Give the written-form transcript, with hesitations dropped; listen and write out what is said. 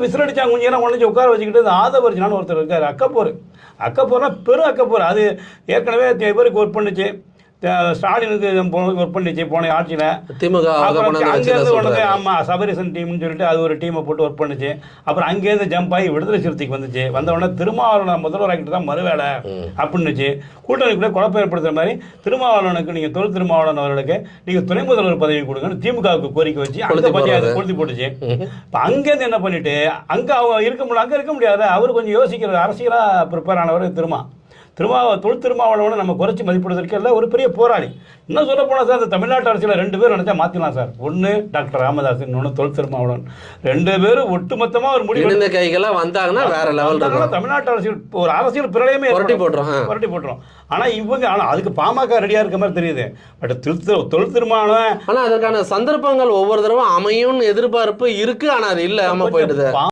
விசிலடிச்சாங்க கொஞ்சம் நேரம் உடனே உட்கார வச்சுக்கிட்டு இந்த ஆதவர்ஜனான்னு ஒருத்தர் இருக்கார், அக்கப்போர்னா பெரும் அக்கப்போர். அது ஏற்கனவே இவருக்கு ஒர்க் பண்ணுச்சு, ஸ்டாலினுக்கு ஒர்க் பண்ணிச்சு போன ஆட்சியில். திமுக அங்கேருந்து உடனே ஆமாம் சபரிசன் டீம்னு சொல்லிட்டு அது ஒரு டீமை போட்டு ஒர்க் பண்ணுச்சு. அப்புறம் அங்கேருந்து ஜம்ப் ஆகி விடுதலை சிறுத்தைக்கு வந்துச்சு. வந்த உடனே திருமாவளவன் முதல்வராக்கிட்டு தான் மறுவேலை அப்படின்னுச்சு. கூட்டணிக்குள்ளே குழப்பம் ஏற்படுத்துகிற மாதிரி திருமாவளவனுக்கு நீங்கள் திருமாவளவன் அவர்களுக்கு நீங்கள் துணை முதல்வர் பதவி கொடுங்கன்னு திமுகவுக்கு கோரிக்கை வச்சு அந்த பஞ்சாயத்து கொளுத்தி போட்டுச்சு. இப்போ அங்கேருந்து என்ன பண்ணிட்டு அங்கே அவங்க அங்கே இருக்க முடியாது. அவர் கொஞ்சம் யோசிக்கிற அரசியலாக ப்ரிப்பேர் ஆனவர் திருமாவளவனை நம்ம குறைச்சி மதிப்பிடுவதற்கு எல்லாம் ஒரு பெரிய போராளி. இன்னும் சொல்ல போனால் சார், அந்த தமிழ்நாட்டு அரசியல் 2 பேர் நினைச்சா மாற்றிடலாம் சார். ஒன்று டாக்டர் ராமதாஸ், இன்னொன்று திருமாவளவன். 2 பேரும் ஒட்டுமொத்தமாக ஒரு முடிவு கைகளாக வந்தாங்கன்னா வேற லெவல் தமிழ்நாட்டு அரசியல் ஒரு அரசியல் பிரளயமே புரட்டி போட்டுரும். ஆனால் இவங்க அதுக்கு பாமக ரெடியாக இருக்க மாதிரி தெரியுது. பட் திருமாவளவன் ஆனால் அதற்கான சந்தர்ப்பங்கள் ஒவ்வொரு தடவை அமையும்னு எதிர்பார்ப்பு இருக்கு. ஆனால் அது இல்லை, போயிடுது.